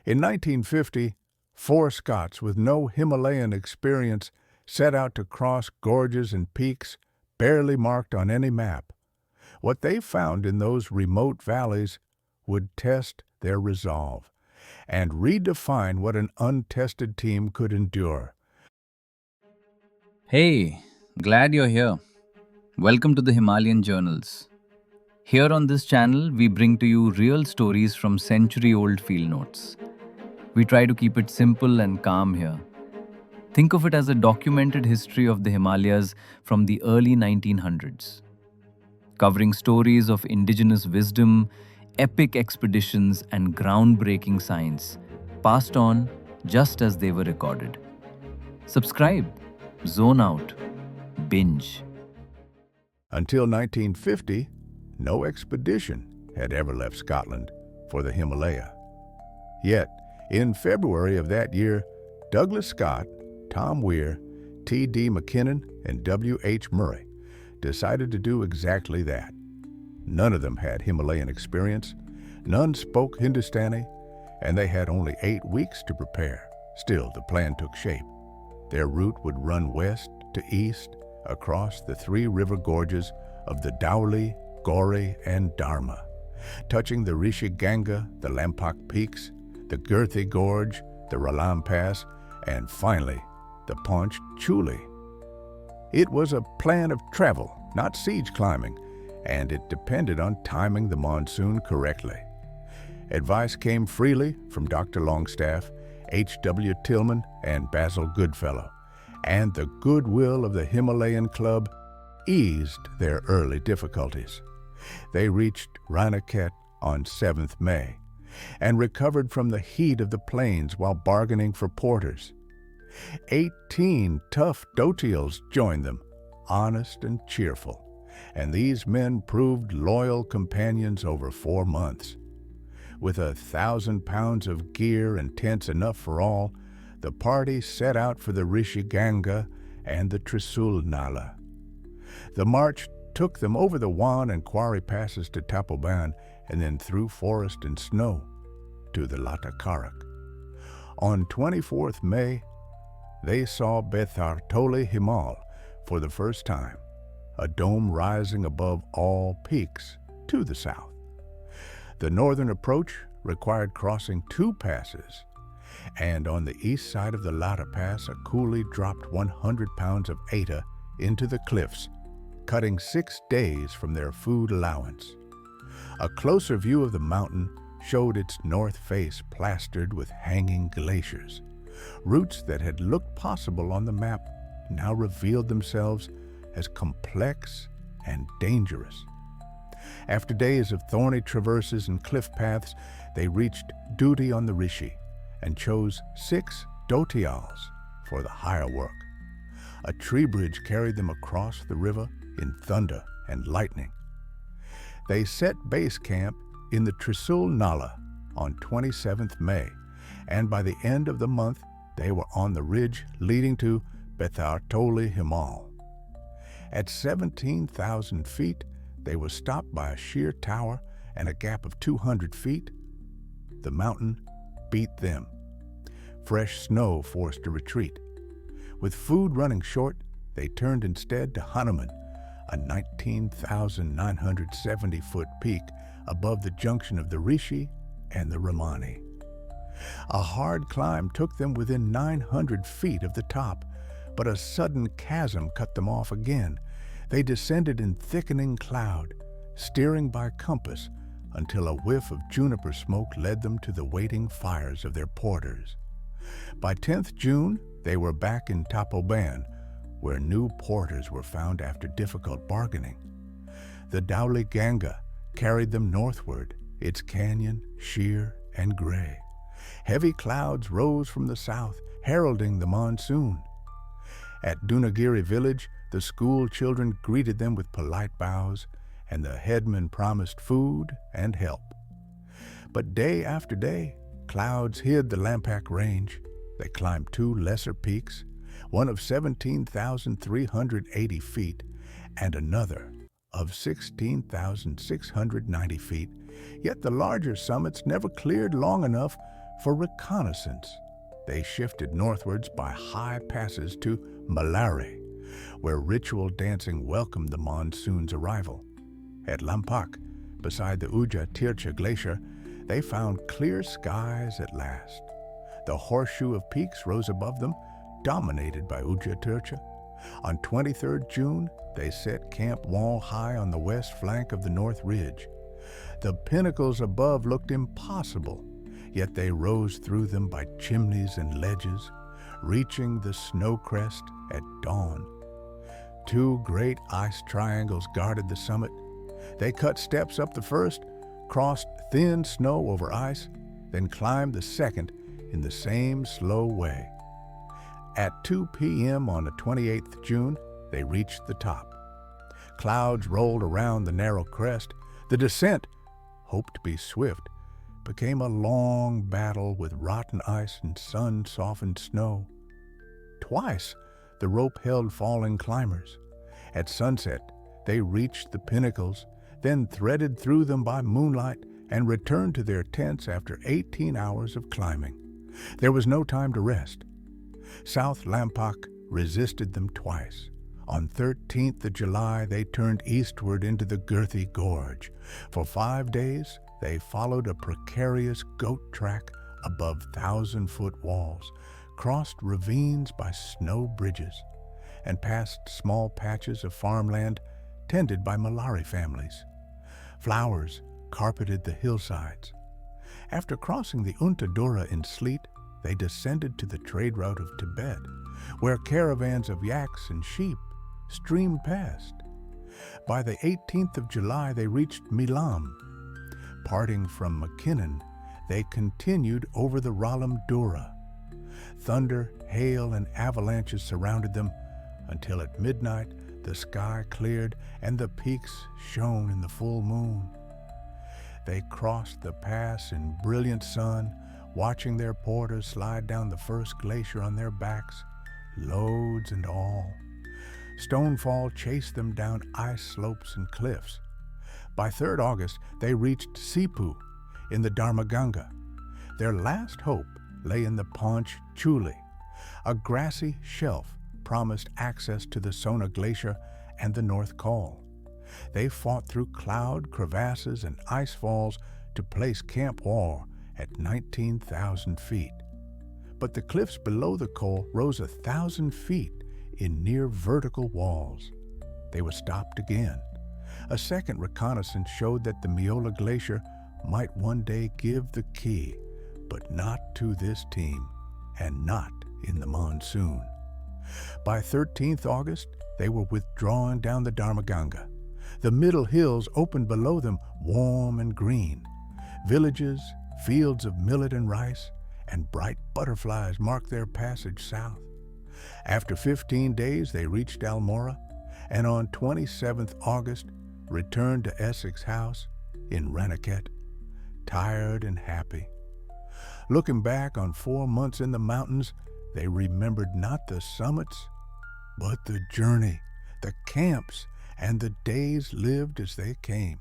In 1950, four Scots with no Himalayan experience set out to cross gorges and peaks barely marked on any map. What they found in those remote valleys would test their resolve and redefine what an untested team could endure. Hey, glad you're here. Welcome to the Himalayan Journals. Here on this channel, we bring to you real stories from century old field notes. We try to keep it simple and calm here. Think of it as a documented history of the Himalayas from the early 1900s, covering stories of indigenous wisdom, epic expeditions, and groundbreaking science passed on just as they were recorded. Subscribe, zone out, binge. Until 1950, no expedition had ever left Scotland for the Himalaya. Yet, in February of that year, Douglas Scott, Tom Weir, T.D. McKinnon, and W.H. Murray decided to do exactly that. None of them had Himalayan experience, none spoke Hindustani, and they had only 8 weeks to prepare. Still, the plan took shape. Their route would run west to east across the 3 river gorges of the Dhauli, Gorge, and Dharma, touching the Rishi Ganga, the Lampak peaks, the Girthi Gorge, the Lampas, and finally, the Panch Chuli. It was a plan of travel, not siege climbing, and it depended on timing the monsoon correctly. Advice came freely from Dr. Longstaff, H.W. Tilman, and Basil Goodfellow, and the goodwill of the Himalayan Club eased their early difficulties. They reached Raniket on 7th May and recovered from the heat of the plains while bargaining for porters. 18 tough Dotials joined them, honest and cheerful, and these men proved loyal companions over 4 months. With 1,000 pounds of gear and tents enough for all, the party set out for the Rishi Ganga and the Trisul Nala. The march took them over the Wan and Quarry passes to Tapoban and then through forest and snow to the Latakarak. On 24th May, they saw Bethartoli Himal for the first time, a dome rising above all peaks to the south. The northern approach required crossing 2 passes, and on the east side of the Lata Pass, a coolie dropped 100 pounds of eta into the cliffs, cutting 6 days from their food allowance. A closer view of the mountain showed its north face plastered with hanging glaciers. Routes that had looked possible on the map now revealed themselves as complex and dangerous. After days of thorny traverses and cliff paths, they reached duty on the Rishi and chose 6 Dotials for the higher work. A tree bridge carried them across the river in thunder and lightning. They set base camp in the Trisul Nala on 27th May, and by the end of the month, they were on the ridge leading to Bethartoli Himal. At 17,000 feet, they were stopped by a sheer tower and a gap of 200 feet. The mountain beat them. Fresh snow forced a retreat. With food running short, they turned instead to Hanuman, a 19,970-foot peak above the junction of the Rishi and the Ramani. A hard climb took them within 900 feet of the top, but a sudden chasm cut them off again. They descended in thickening cloud, steering by compass until a whiff of juniper smoke led them to the waiting fires of their porters. By 10th June, they were back in Tapoban, where new porters were found after difficult bargaining. The Dhauli Ganga carried them northward, its canyon sheer and gray. Heavy clouds rose from the south, heralding the monsoon. At Dunagiri village, the school children greeted them with polite bows, and the headman promised food and help. But day after day, clouds hid the Lampak range. They climbed 2 lesser peaks, one of 17,380 feet and another of 16,690 feet, yet the larger summits never cleared long enough For reconnaissance, they shifted northwards by high passes to Malare, where ritual dancing welcomed the monsoon's arrival. At Lampak, beside the Uja Tircha Glacier, they found clear skies at last. The horseshoe of peaks rose above them, dominated by Uja Tircha. On 23rd June, they set camp wall high on the west flank of the North Ridge. The pinnacles above looked impossible, yet they rose through them by chimneys and ledges, reaching the snow crest at dawn. Two great ice triangles guarded the summit. They cut steps up the first, crossed thin snow over ice, then climbed the second in the same slow way. At 2 p.m. on the 28th June, they reached the top. Clouds rolled around the narrow crest. The descent, hoped to be swift, became a long battle with rotten ice and sun-softened snow. Twice, the rope held falling climbers. At sunset, they reached the pinnacles, then threaded through them by moonlight and returned to their tents after 18 hours of climbing. There was no time to rest. South Lampak resisted them twice. On 13th of July, they turned eastward into the Girthi Gorge. For 5 days, they followed a precarious goat track above 1,000-foot walls, crossed ravines by snow bridges, and passed small patches of farmland tended by Malari families. Flowers carpeted the hillsides. After crossing the Untadura in sleet, they descended to the trade route of Tibet, where caravans of yaks and sheep streamed past. By the 18th of July, they reached Milam. Parting from McKinnon, they continued over the Ralam Dura. Thunder, hail, and avalanches surrounded them until at midnight the sky cleared and the peaks shone in the full moon. They crossed the pass in brilliant sun, watching their porters slide down the first glacier on their backs, loads and all. Stonefall chased them down ice slopes and cliffs. By 3rd August, they reached Sipu in the Dharma Ganga. Their last hope lay in the Panch Chuli, a grassy shelf promised access to the Sona Glacier and the North Col. They fought through cloud crevasses and ice falls to place Camp Wall at 19,000 feet. But the cliffs below the col rose 1,000 feet in near vertical walls. They were stopped again. A second reconnaissance showed that the Miola Glacier might one day give the key, but not to this team, and not in the monsoon. By 13th August, they were withdrawing down the Dharma Ganga. The middle hills opened below them, warm and green. Villages, fields of millet and rice, and bright butterflies marked their passage south. After 15 days, they reached Almora, and on 27th August, returned to Essex House in Raniket, tired and happy. Looking back on 4 months in the mountains, they remembered not the summits, but the journey, the camps, and the days lived as they came.